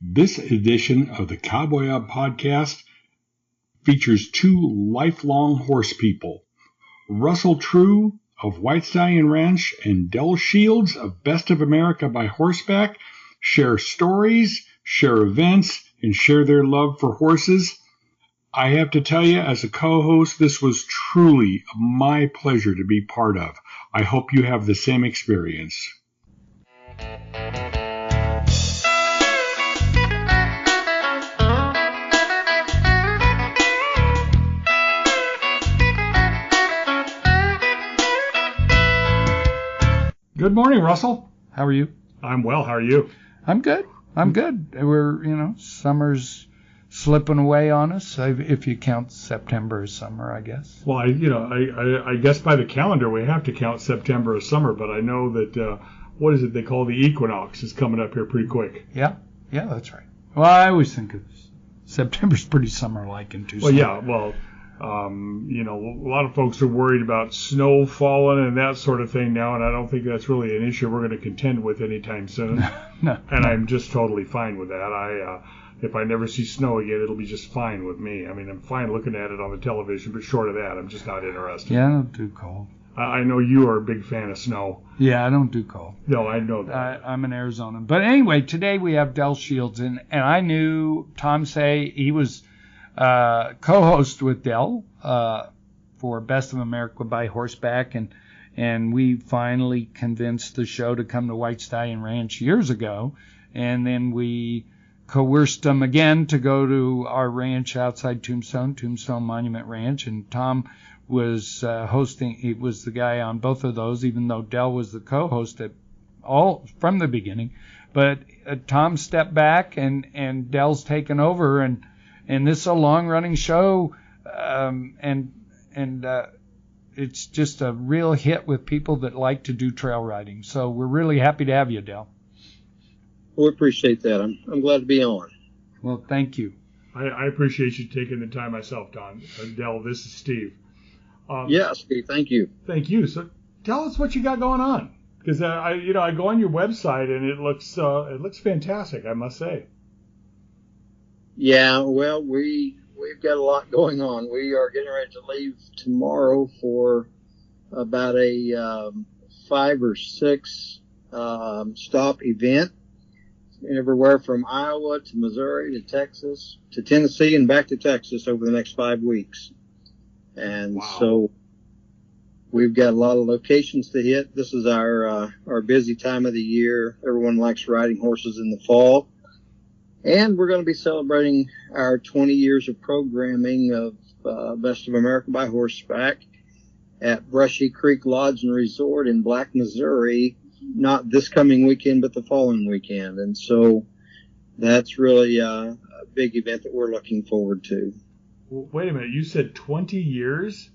This edition of the Cowboy Up Podcast features two lifelong horse people, Russell True of White Stallion Ranch and Del Shields of Best of America by Horseback share stories, share events, and share their love for horses. I have to tell you, as a co-host, this was truly my pleasure to be part of. I hope you have the same experience. Good morning, Russell. How are you? I'm well. How are you? I'm good. We're, summer's slipping away on us, if you count September as summer, I guess. Well, I guess by the calendar we have to count September as summer, but I know that, what is it they call the equinox is coming up here pretty quick. Yeah, that's right. Well, I always think of September's pretty summer-like in Tucson. Well, yeah, a lot of folks are worried about snow falling and that sort of thing now, and I don't think that's really an issue we're going to contend with anytime soon. No. I'm just totally fine with that. If I never see snow again, it'll be just fine with me. I mean, I'm fine looking at it on the television, but short of that, I'm just not interested. Yeah, I don't do cold. I know you are a big fan of snow. Yeah, I don't do cold. No, I know that. I'm an Arizonan. But anyway, today we have Del Shields, and I knew Tom Say he was co-host with Del for Best of America by Horseback, and we finally convinced the show to come to White Stallion Ranch years ago, and then we coerced them again to go to our ranch outside Tombstone Monument Ranch, and Tom was hosting. He was the guy on both of those, even though Del was the co-host from the beginning. But Tom stepped back, and Del's taken over, and this is a long-running show, and it's just a real hit with people that like to do trail riding. So we're really happy to have you, Del. We appreciate that. I'm glad to be on. Well, thank you. I appreciate you taking the time myself, Don. Del, this is Steve. Steve, thank you. Thank you. So tell us what you got going on, because I go on your website and it looks fantastic, I must say. Yeah, well, we've got a lot going on. We are getting ready to leave tomorrow for about a 5 or 6 stop event, everywhere from Iowa to Missouri to Texas to Tennessee and back to Texas over the next 5 weeks. And wow. So we've got a lot of locations to hit. This is our busy time of the year. Everyone likes riding horses in the fall. And we're going to be celebrating our 20 years of programming of Best of America by Horseback at Brushy Creek Lodge and Resort in Black, Missouri, not this coming weekend, but the following weekend. And so that's really a big event that we're looking forward to. Well, wait a minute. You said 20 years?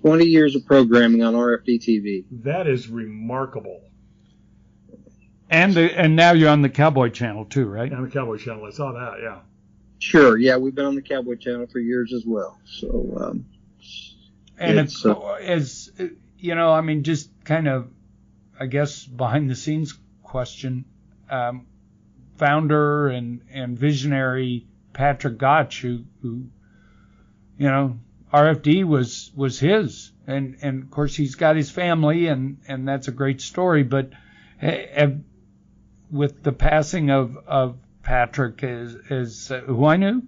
20 years of programming on RFD TV. That is remarkable. And now you're on the Cowboy Channel too, right? On the Cowboy Channel, I saw that. Yeah. Sure. Yeah, we've been on the Cowboy Channel for years as well. So. And it's just kind of, I guess, behind the scenes question. Founder and visionary Patrick Gotch, who RFD was his, and of course he's got his family, and that's a great story, but. With the passing of Patrick, is who I knew,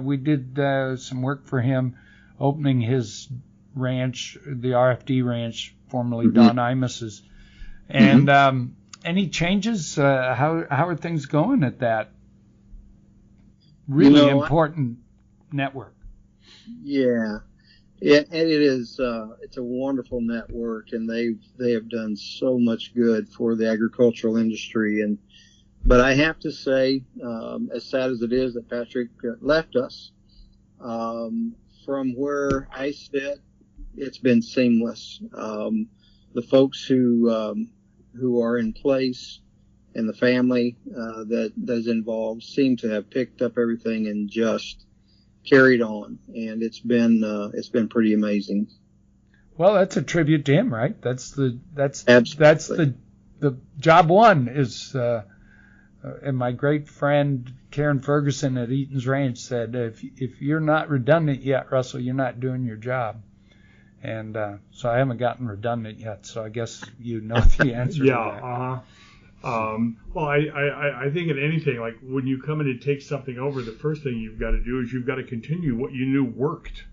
we did some work for him, opening his ranch, the RFD ranch, formerly Don Imus's. And any changes? How are things going at that really important network? Yeah. It is. It's a wonderful network, and they have done so much good for the agricultural industry. But I have to say, as sad as it is that Patrick left us, from where I sit, it's been seamless. The folks who are in place and the family that's involved seem to have picked up everything and just carried on, and it's been pretty amazing. Well, that's a tribute to him, right? That's Absolutely. the job one is And my great friend Karen Ferguson at Eaton's Ranch said, if you're not redundant yet, Russell, you're not doing your job. And so I haven't gotten redundant yet, so I guess you know the answer to that. Well, I think in anything, like when you come in and take something over, the first thing you've got to do is you've got to continue what you knew worked.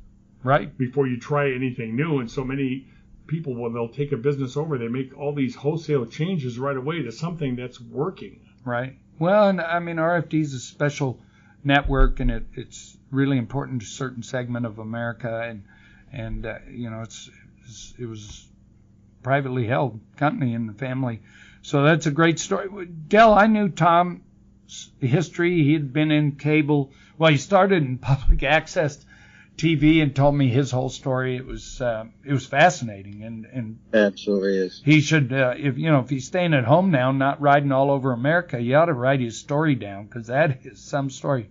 Right. Before you try anything new. And so many people, when they'll take a business over, they make all these wholesale changes right away to something that's working. Right. Well, and I mean, RFD is a special network, and it's really important to a certain segment of America, and you know, it was privately held company in the family. So that's a great story. Del, I knew Tom's history. He had been in cable. Well, he started in public access TV and told me his whole story. It was fascinating, and absolutely is. He should, if he's staying at home now, not riding all over America, you ought to write his story down, because that is some story.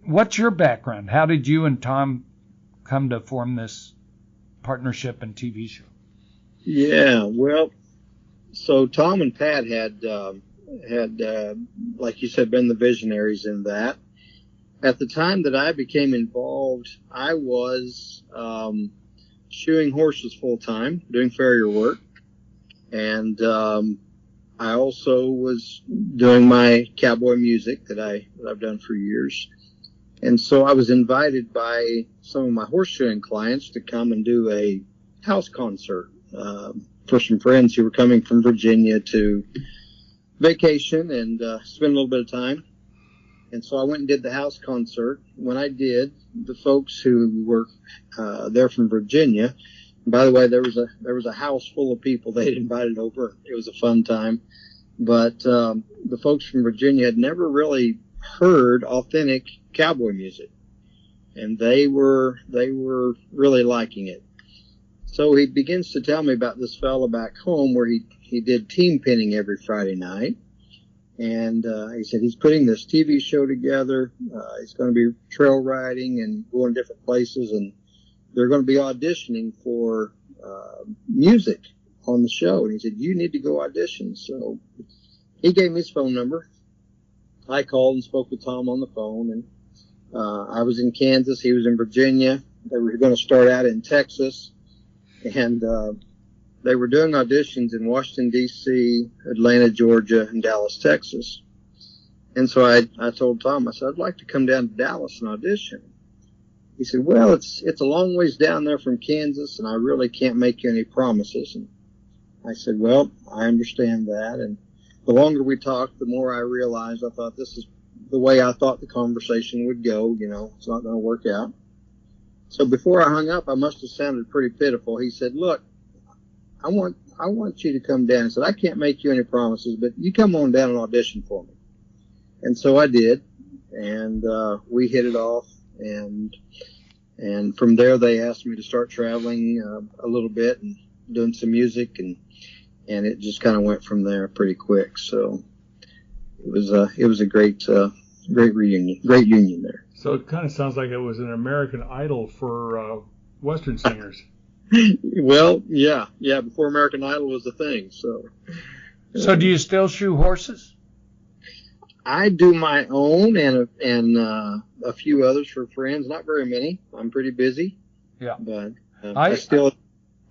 What's your background? How did you and Tom come to form this partnership and TV show? Yeah, well, so Tom and Pat had like you said, been the visionaries in that. At the time that I became involved, I was shoeing horses full time, doing farrier work, and I also was doing my cowboy music that I've done for years. And so I was invited by some of my horse shoeing clients to come and do a house concert for some friends who were coming from Virginia to vacation and spend a little bit of time. And so I went and did the house concert. When I did, the folks who were there from Virginia, and by the way, there was a house full of people they'd invited over. It was a fun time. But the folks from Virginia had never really heard authentic cowboy music, and they were really liking it. So he begins to tell me about this fella back home where he did team pinning every Friday night. And he said he's putting this TV show together. He's going to be trail riding and going different places, and they're going to be auditioning for music on the show. And he said, you need to go audition. So he gave me his phone number. I called and spoke with Tom on the phone. And I was in Kansas. He was in Virginia. They were going to start out in Texas. And they were doing auditions in Washington, D.C., Atlanta, Georgia, and Dallas, Texas. And so I told Tom, I said, I'd like to come down to Dallas and audition. He said, well, it's a long ways down there from Kansas, and I really can't make you any promises. And I said, well, I understand that. And the longer we talked, the more I realized I thought this is the way I thought the conversation would go. You know, it's not going to work out. So before I hung up, I must have sounded pretty pitiful. He said, look, I want you to come down. He said, I can't make you any promises, but you come on down and audition for me. And so I did, and we hit it off, and from there they asked me to start traveling a little bit and doing some music, and it just kind of went from there pretty quick. So it was a great union there. So it kind of sounds like it was an American Idol for Western singers. Well, yeah. Before American Idol was a thing. So do you still shoe horses? I do my own and a few others for friends. Not very many. I'm pretty busy. Yeah, but I still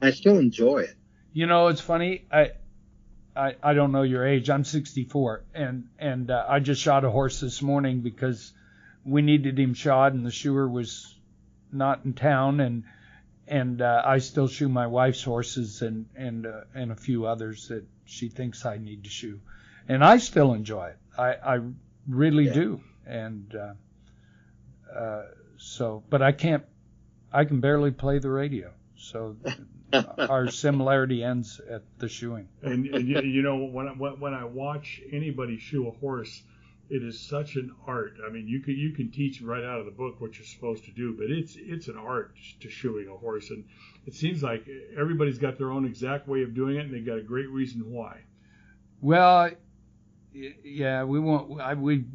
enjoy it. You know, it's funny. I don't know your age. I'm 64, and I just shot a horse this morning because we needed him shod, and the shoer was not in town, and I still shoe my wife's horses and a few others that she thinks I need to shoe, and I still enjoy it. I really do, and but I can barely play the radio, so our similarity ends at the shoeing. And you know, when I watch anybody shoe a horse, it is such an art. I mean, you can teach right out of the book what you're supposed to do, but it's an art to shoeing a horse, and it seems like everybody's got their own exact way of doing it, and they've got a great reason why. Well, yeah, we won't.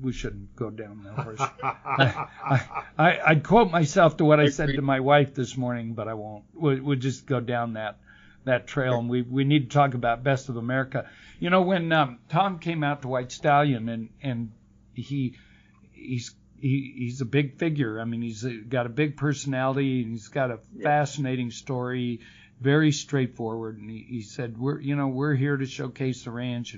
We shouldn't go down that horse. I'd quote myself to what I said to my wife this morning, but I won't. We'll just go down that that trail, and we need to talk about Best of America. You know, when Tom came out to White Stallion, and he's a big figure. I mean, he's got a big personality, and he's got a fascinating story, very straightforward. And he said, we're here to showcase the ranch,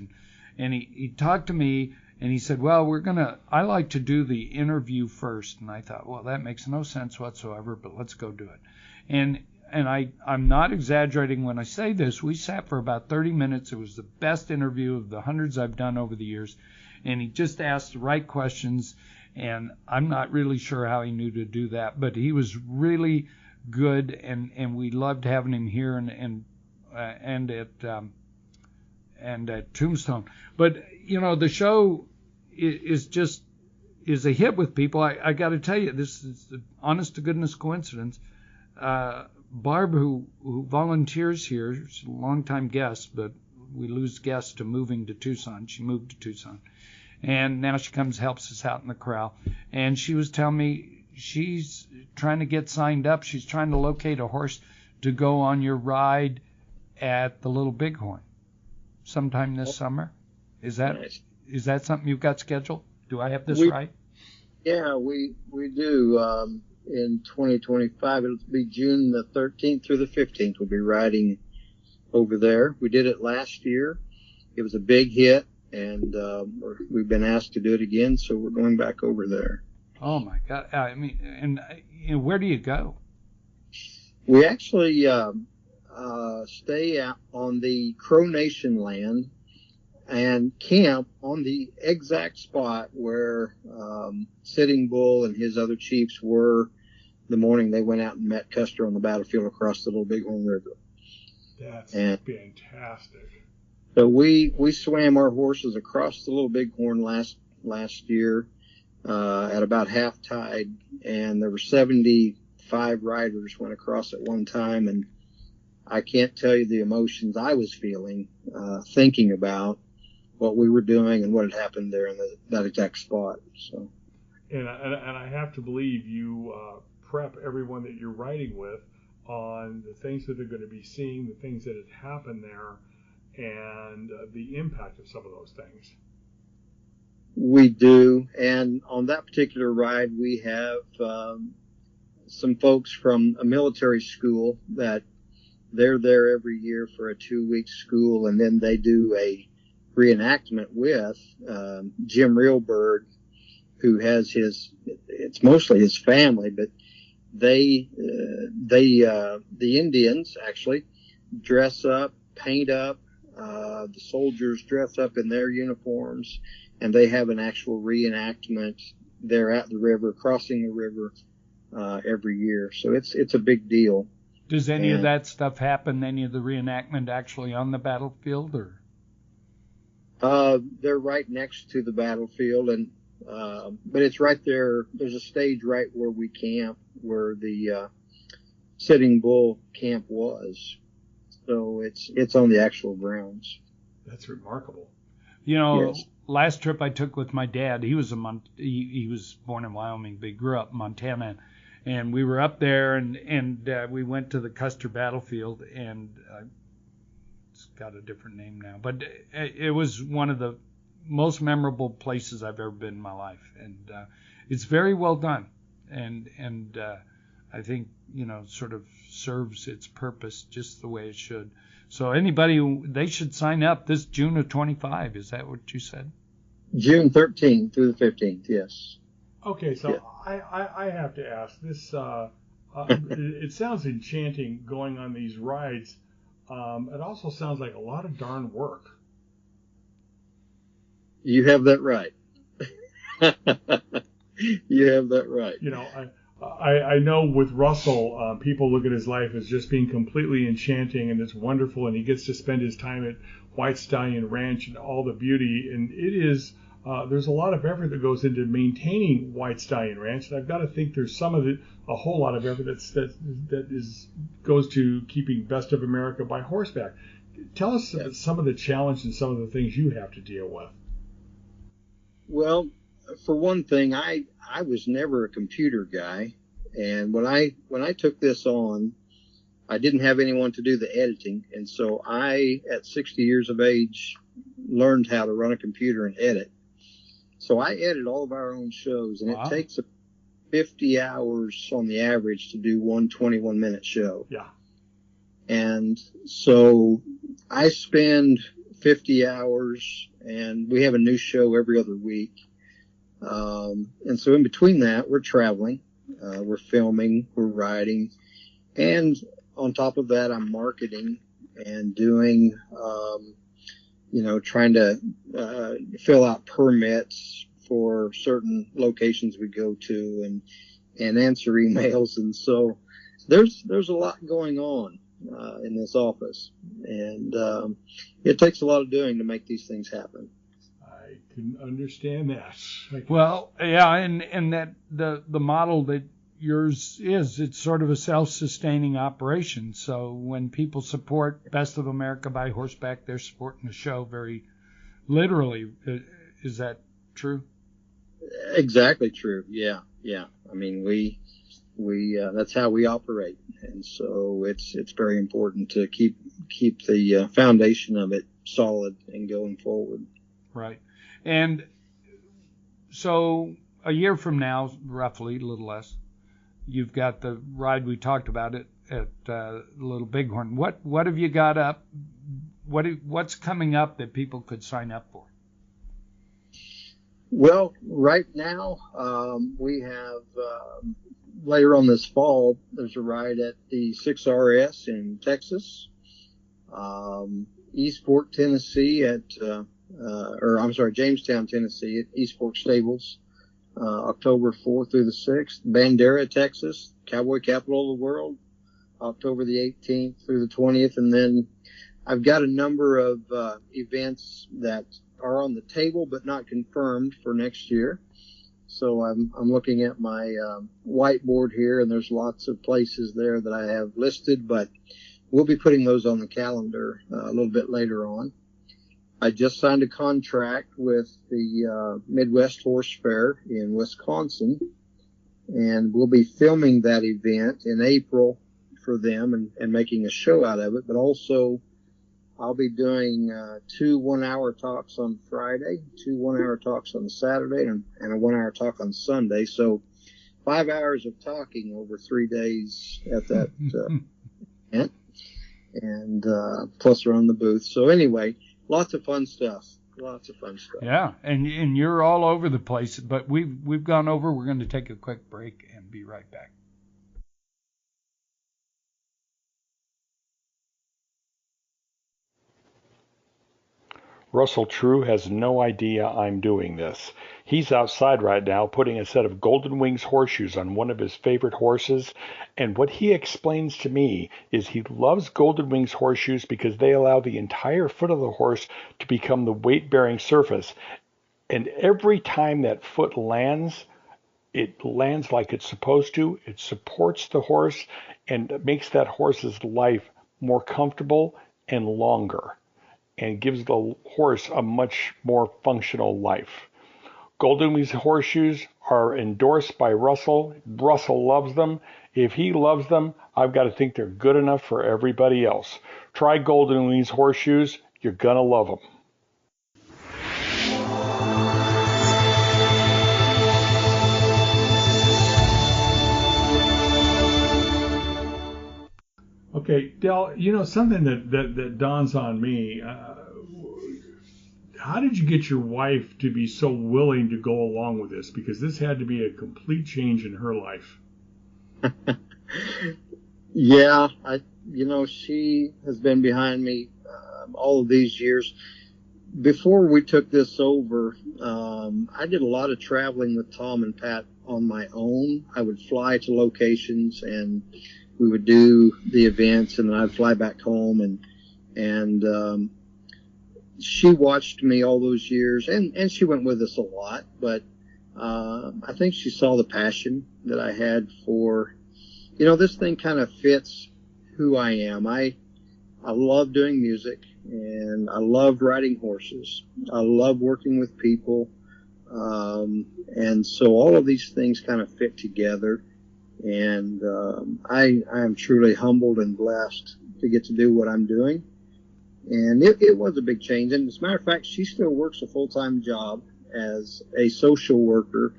and he talked to me, and he said, well, I like to do the interview first. And I thought, well, that makes no sense whatsoever, but let's go do it. And I'm not exaggerating when I say this. We sat for about 30 minutes. It was the best interview of the hundreds I've done over the years. And he just asked the right questions. And I'm not really sure how he knew to do that, but he was really good, and we loved having him here and at Tombstone. But the show is a hit with people. I got to tell you, this is the honest to goodness coincidence. Barb, who volunteers here, is a longtime guest, but we lose guests to moving to Tucson. She moved to Tucson. And now she comes, helps us out in the corral. And she was telling me she's trying to get signed up. She's trying to locate a horse to go on your ride at the Little Bighorn sometime this summer. Is that something you've got scheduled? Do I have this right? Yeah, we do. In 2025, it'll be June the 13th through the 15th. We'll be riding over there. We did it last year. It was a big hit. And we've been asked to do it again, so we're going back over there. Oh my God! I mean, and where do you go? We actually stay out on the Crow Nation land and camp on the exact spot where Sitting Bull and his other chiefs were the morning they went out and met Custer on the battlefield across the Little Bighorn River. That's fantastic. So we swam our horses across the Little Bighorn last year at about half tide, and there were 75 riders went across at one time, and I can't tell you the emotions I was feeling thinking about what we were doing and what had happened there in that exact spot. So, and I have to believe you prep everyone that you're riding with on the things that they're going to be seeing, the things that had happened there, and the impact of some of those things. We do, and on that particular ride, we have some folks from a military school that they're there every year for a 2-week school, and then they do a reenactment with Jim Reelberg, who has it's mostly his family, but the Indians actually dress up, paint up. The soldiers dress up in their uniforms, and they have an actual reenactment there at the river, crossing the river every year. So it's a big deal. Does any of that stuff happen, any of the reenactment actually on the battlefield? Or they're right next to the battlefield, and but it's right there. There's a stage right where we camp, where the Sitting Bull camp was. So it's on the actual grounds. That's remarkable. Yes. Last trip I took with my dad, he was he was born in Wyoming, but he grew up in Montana, and we were up there, and we went to the Custer battlefield, and it's got a different name now, but it was one of the most memorable places I've ever been in my life, and it's very well done, and I think sort of serves its purpose just the way it should. So they should sign up this June of 25. Is that what you said? June 13th through the 15th, yes. Okay, so yeah. I have to ask this. It sounds enchanting going on these rides. It also sounds like a lot of darn work. You have that right. You have that right. I know with Russell, people look at his life as just being completely enchanting, and it's wonderful, and he gets to spend his time at White Stallion Ranch and all the beauty, and it is, there's a lot of effort that goes into maintaining White Stallion Ranch, and I've got to think there's a whole lot of effort that goes to keeping Best of America by Horseback. Tell us some of the challenge and some of the things you have to deal with. Well, for one thing, I was never a computer guy, and when I took this on, I didn't have anyone to do the editing. And so I, at 60 years of age, learned how to run a computer and edit. So I edit all of our own shows, and Wow. it takes 50 hours on the average to do one 21-minute show. Yeah. And so I spend 50 hours, and we have a new show every other week. And so in between that, we're traveling, we're filming, we're writing, and on top of that, I'm marketing and doing, trying to fill out permits for certain locations we go to and answer emails. And so there's a lot going on in this office, and it takes a lot of doing to make these things happen. I can understand that. Well, yeah, and that the model that yours is, it's sort of a self-sustaining operation. So when people support Best of America by Horseback, they're supporting the show very literally. Is that true? Exactly true. Yeah. I mean, we that's how we operate, and so it's very important to keep the foundation of it solid and going forward. Right. And so a year from now, roughly, a little less, you've got the ride we talked about it at Little Bighorn. What have you got up? What's coming up that people could sign up for? Well, right now we have later on this fall, there's a ride at the 6RS in Texas, East Fork, Tennessee Jamestown, Tennessee at East Fork Stables, October 4th through the 6th. Bandera, Texas, Cowboy Capital of the World, October the 18th through the 20th. And then I've got a number of events that are on the table but not confirmed for next year. So I'm looking at my whiteboard here, and there's lots of places there that I have listed, but we'll be putting those on the calendar a little bit later on. I just signed a contract with the Midwest Horse Fair in Wisconsin, and we'll be filming that event in April for them and making a show out of it. But also, I'll be doing 2 one-hour talks on Friday, 2 one-hour talks on Saturday, and a 1-hour talk on Sunday. So 5 hours of talking over 3 days at that event, and plus around the booth. So anyway, lots of fun stuff. Yeah, and you're all over the place, but we've gone over. We're going to take a quick break and be right back. Russell True has no idea I'm doing this. He's outside right now putting a set of Golden Wings horseshoes on one of his favorite horses, and what he explains to me is he loves Golden Wings horseshoes because they allow the entire foot of the horse to become the weight-bearing surface, and every time that foot lands, it lands like it's supposed to. It supports the horse and makes that horse's life more comfortable and longer, and gives the horse a much more functional life. Golden Wings horseshoes are endorsed by Russell. Russell loves them. If he loves them, I've got to think they're good enough for everybody else. Try Golden Wings horseshoes. You're going to love them. Okay, Del, something that dawns on me. How did you get your wife to be so willing to go along with this? Because this had to be a complete change in her life. Yeah, she has been behind me all of these years. Before we took this over, I did a lot of traveling with Tom and Pat on my own. I would fly to locations and we would do the events, and then I'd fly back home, and she watched me all those years, and she went with us a lot, but I think she saw the passion that I had for, this thing kind of fits who I am. I love doing music, and I love riding horses. I love working with people, and so all of these things kind of fit together. And I am truly humbled and blessed to get to do what I'm doing. And it was a big change. And as a matter of fact, she still works a full-time job as a social worker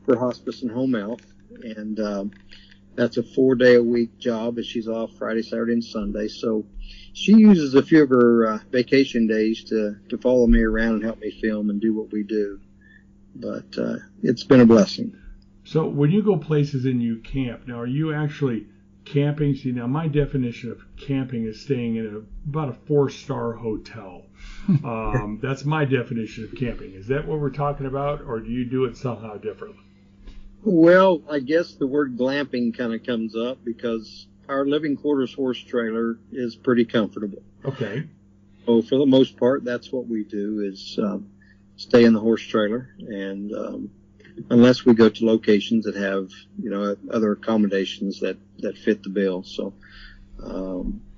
for hospice and home health. And that's a 4-day-a-week job, and she's off Friday, Saturday, and Sunday. So she uses a few of her vacation days to follow me around and help me film and do what we do. But it's been a blessing. So when you go places and you camp, now are you actually camping? See, now my definition of camping is staying in about a 4-star hotel. That's my definition of camping. Is that what we're talking about, or do you do it somehow differently? Well, I guess the word glamping kind of comes up because our living quarters horse trailer is pretty comfortable. Okay. So for the most part, that's what we do is stay in the horse trailer, and unless we go to locations that have, other accommodations that fit the bill. So,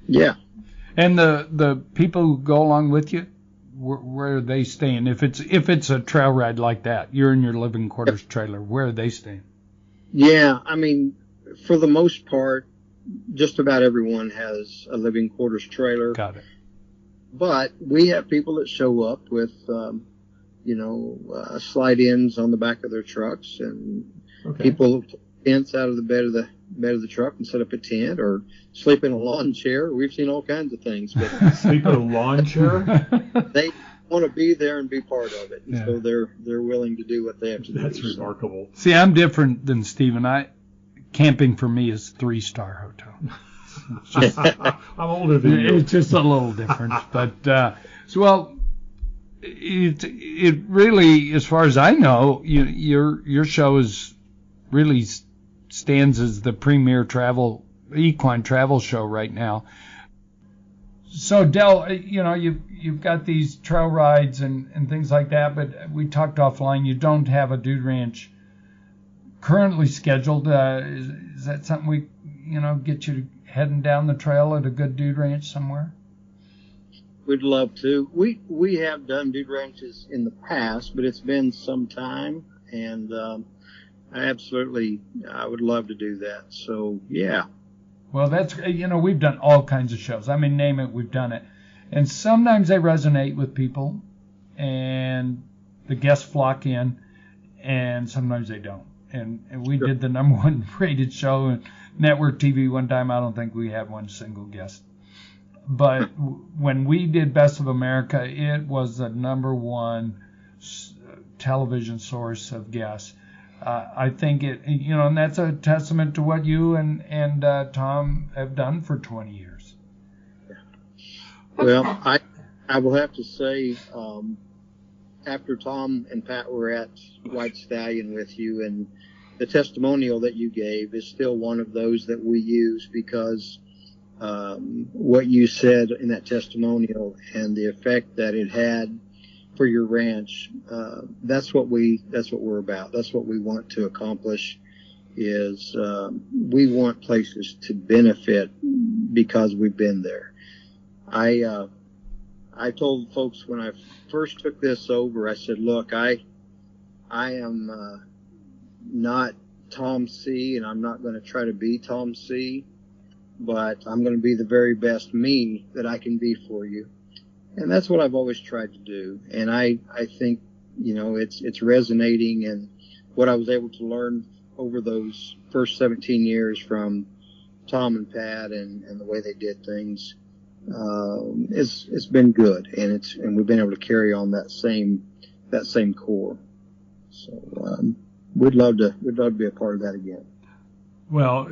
yeah. And the people who go along with you, where are they staying? If it's a trail ride like that, you're in your living quarters trailer. Where are they staying? Yeah, I mean, for the most part, just about everyone has a living quarters trailer. Got it. But we have people that show up with, slide-ins on the back of their trucks, and people tents out of the bed of the truck and set up a tent, or sleep in a lawn chair. We've seen all kinds of things. But sleep in a lawn chair? They want to be there and be part of it, and so they're willing to do what they have to do. That's remarkable. See, I'm different than Stephen. Camping for me is 3-star hotel. I'm older than you. It's just a little different, but it really, as far as I know, your show is really stands as the premier equine travel show right now. So Del, you've got these trail rides and things like that, but we talked offline. You don't have a dude ranch currently scheduled. Is that something we get you heading down the trail at a good dude ranch somewhere? We'd love to. We have done dude ranches in the past, but it's been some time, and I would love to do that. So yeah. Well, that's we've done all kinds of shows. I mean, name it, we've done it, and sometimes they resonate with people, and the guests flock in, and sometimes they don't. And we did the number 1 rated show on network TV one time. I don't think we had one single guest. But when we did Best of America, it was the number 1 television source of guests. I think it, and that's a testament to what you and Tom have done for 20 years. Well, I will have to say, after Tom and Pat were at White Stallion with you, and the testimonial that you gave is still one of those that we use because what you said in that testimonial and the effect that it had for your ranch, that's what we're about. That's what we want to accomplish. Is we want places to benefit because we've been there. I told folks when I first took this over, I said, look, I am not Tom C, and I'm not going to try to be Tom C, but I'm going to be the very best me that I can be for you. And that's what I've always tried to do. And I think, it's resonating, and what I was able to learn over those first 17 years from Tom and Pat and the way they did things, it's been good, and we've been able to carry on that same core. So we'd love to be a part of that again. Well,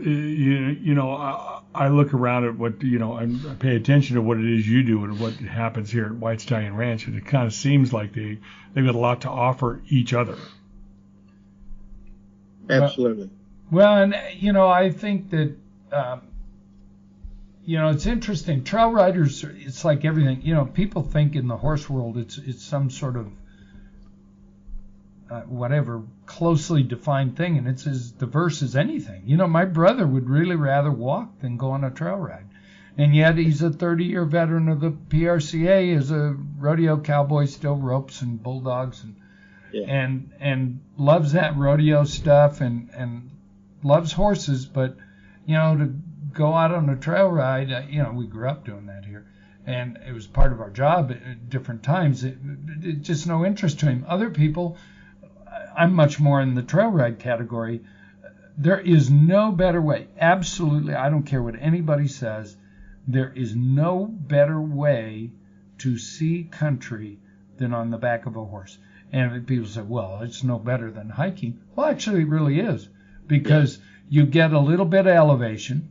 I look around at what I pay attention to what it is you do and what happens here at White Stallion Ranch, and it kind of seems like they've got a lot to offer each other. Absolutely. Well, and I think that it's interesting. Trail riders, it's like everything. People think in the horse world it's some sort of whatever closely defined thing, and it's as diverse as anything. My brother would really rather walk than go on a trail ride, and yet he's a 30-year veteran of the PRCA, as a rodeo cowboy, still ropes and bulldogs, and loves that rodeo stuff, and loves horses, but to go out on a trail ride, we grew up doing that here, and it was part of our job at different times. It just no interest to him. Other people, I'm much more in the trail ride category. There is no better way. Absolutely, I don't care what anybody says. There is no better way to see country than on the back of a horse. And people say, well, it's no better than hiking. Well, actually, it really is, because you get a little bit of elevation,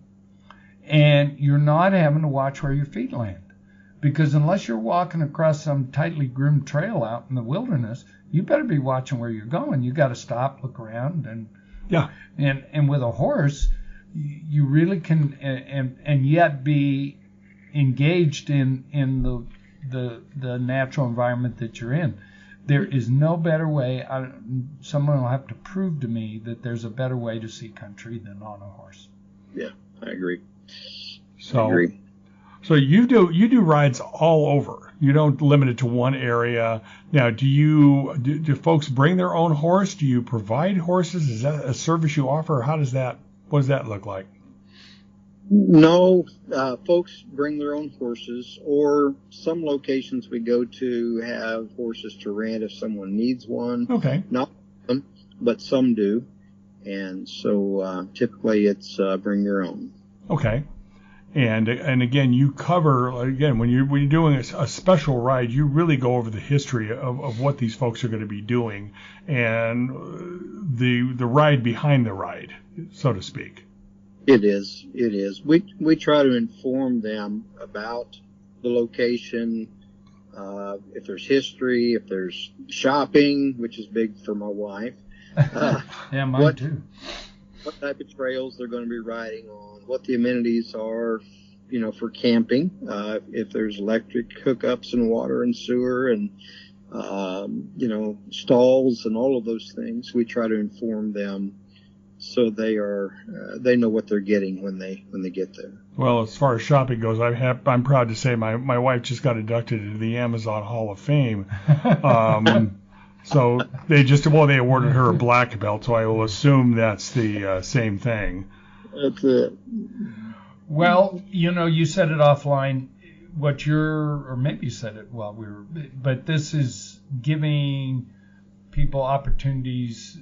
and you're not having to watch where your feet land. Because unless you're walking across some tightly groomed trail out in the wilderness, you better be watching where you're going. You got to stop, look around, and with a horse, you really can, and yet be engaged in the natural environment that you're in. There is no better way. Someone will have to prove to me that there's a better way to see country than on a horse. Yeah, I agree. So you do rides all over. You don't limit it to one area. Now, do folks bring their own horse? Do you provide horses? Is that a service you offer? What does that look like? No, folks bring their own horses, or some locations we go to have horses to rent if someone needs one. Okay. Not them, but some do. And so typically it's bring your own. Okay. And again, you cover, when you're doing a special ride, you really go over the history of what these folks are going to be doing and the ride behind the ride, so to speak. It is. We try to inform them about the location, if there's history, if there's shopping, which is big for my wife. Yeah, mine too. What type of trails they're going to be riding on, what the amenities are, for camping, if there's electric hookups and water and sewer and, stalls and all of those things. We try to inform them so they know what they're getting when they get there. Well, as far as shopping goes, I'm proud to say my wife just got inducted into the Amazon Hall of Fame. So they awarded her a black belt, so I will assume that's the same thing. That's it. Well, you said it offline. Or maybe you said it while but this is giving people opportunities.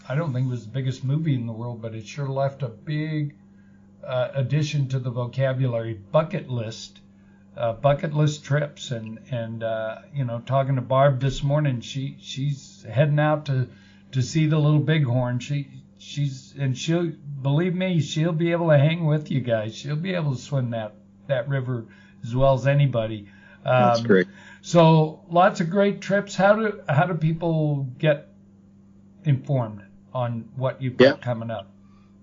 I don't think it was the biggest movie in the world, but it sure left a big addition to the vocabulary. Bucket list trips, and talking to Barb this morning, she's heading out to see the little bighorn. She'll believe me, she'll be able to hang with you guys. She'll be able to swim that river as well as anybody. That's great. So lots of great trips. How do people get informed on what you've got coming up?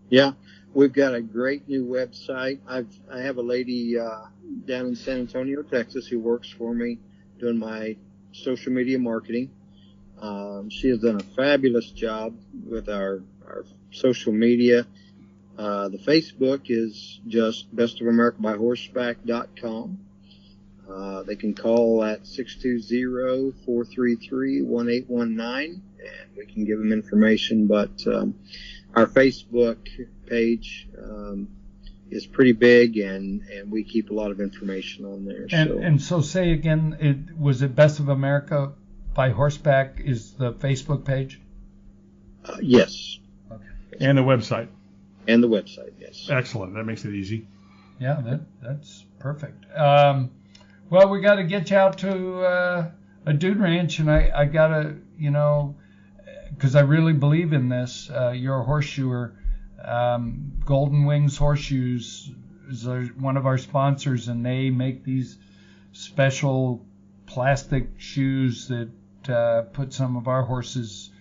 Yeah, we've got a great new website. I have a lady down in San Antonio, Texas, who works for me doing my social media marketing. She has done a fabulous job with our social media. The Facebook is just bestofamericabyhorseback.com. They can call at 620-433-1819, and we can give them information. But our Facebook page is pretty big, and we keep a lot of information on there. And so say again, was it Best of America by Horseback is the Facebook page? Yes. Okay. And the website. And the website, yes. Excellent. That makes it easy. Yeah, that's perfect. Well, we got to get you out to a dude ranch, and I got to, because I really believe in this. You're a horseshoer. Golden Wings Horseshoes is one of our sponsors, and they make these special plastic shoes that put some of our horses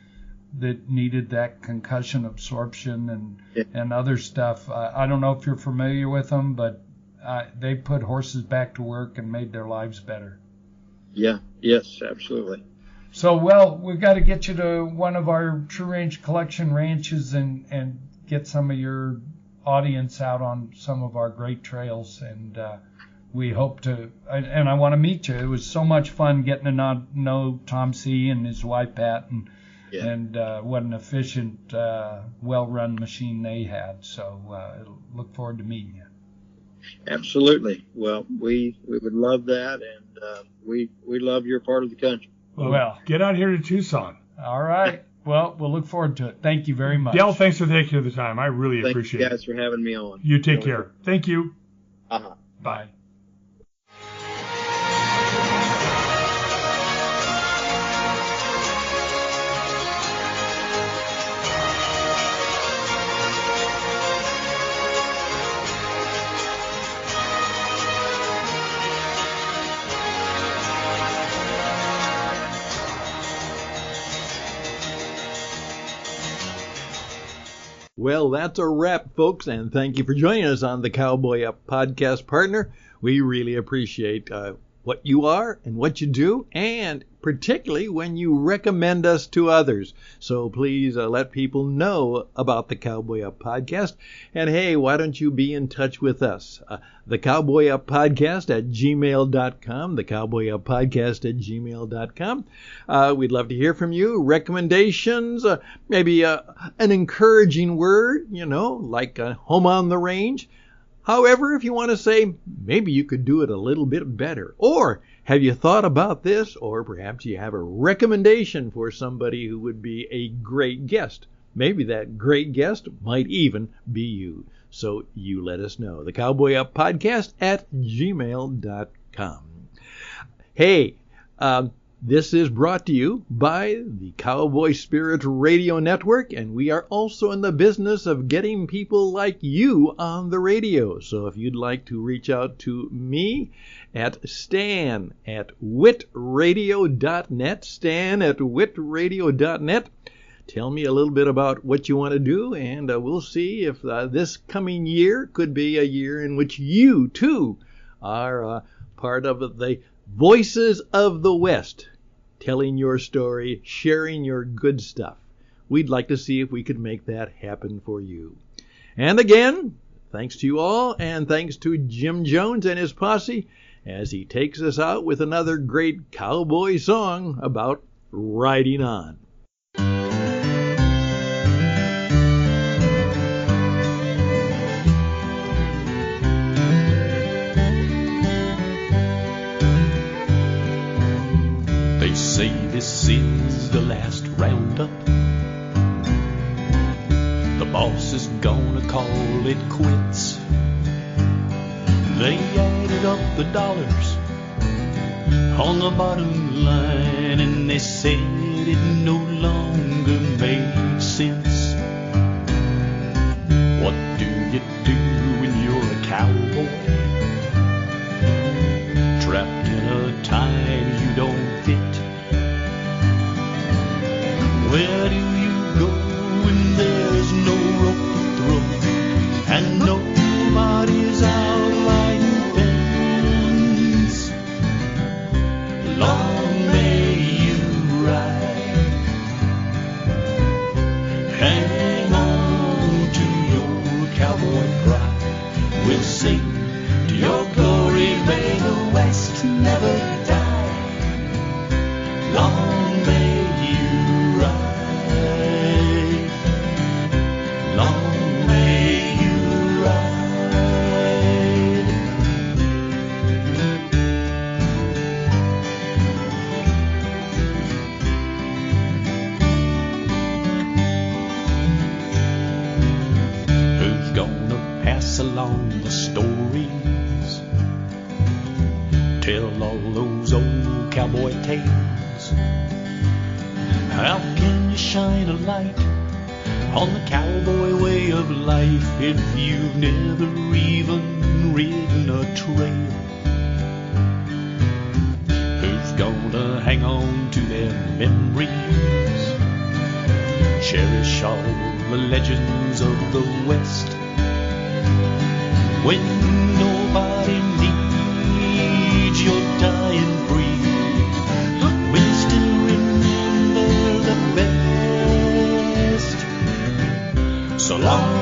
that needed that concussion absorption and other stuff. I don't know if you're familiar with them, but they put horses back to work and made their lives better. Yeah, yes, absolutely. So, well, we've got to get you to one of our True Range Collection ranches and get some of your audience out on some of our great trails. And we hope to, and I want to meet you. It was so much fun getting to know Tom C. and his wife Pat, and Yeah. And what an efficient, well-run machine they had. So look forward to meeting you. Absolutely. Well, we would love that, and we love your part of the country. Well, get out here to Tucson. All right. Well, we'll look forward to it. Thank you very much. Dale, thanks for taking the time. I really appreciate it. Thank you guys for having me on. You take care. Thank you. Uh-huh. Bye. Well, that's a wrap, folks, and thank you for joining us on the Cowboy Up Podcast, partner. We really appreciate what you are and what you do, and particularly when you recommend us to others. So please let people know about the Cowboy Up Podcast. And hey, why don't you be in touch with us? The Cowboy Up Podcast at gmail.com, the Cowboy Up Podcast at gmail.com. We'd love to hear from you. Recommendations, maybe an encouraging word, like home on the range. However, if you want to say, maybe you could do it a little bit better, or have you thought about this, or perhaps you have a recommendation for somebody who would be a great guest. Maybe that great guest might even be you. So you let us know. The Cowboy Up Podcast at gmail.com. Hey, this is brought to you by the Cowboy Spirit Radio Network, and we are also in the business of getting people like you on the radio. So if you'd like to reach out to me at Stan at witradio.net, Stan at witradio.net, tell me a little bit about what you want to do, and we'll see if this coming year could be a year in which you, too, are part of the Voices of the West, telling your story, sharing your good stuff. We'd like to see if we could make that happen for you. And again, thanks to you all, and thanks to Jim Jones and his posse as he takes us out with another great cowboy song about riding on. They say this is the last roundup. The boss is gonna call it quits. They added up the dollars on the bottom line, and they said it no longer made sense. What do you do when you're a cowboy? Trapped in a time you don't fit. Where do you go when there's no rope to throw and nobody's out riding fence? Long may you ride. Hang on to your cowboy pride. We'll sing to your glory, may the West never die. Long may you ride. Long may you ride. Who's gonna pass along the stories? Tell all those old cowboy tales. How can you shine a light on the cowboy way of life if you've never even ridden a trail? Who's gonna hang on to their memories? Cherish all the legends of the West. When nobody needs your dying breed, we'll still remember the best. So long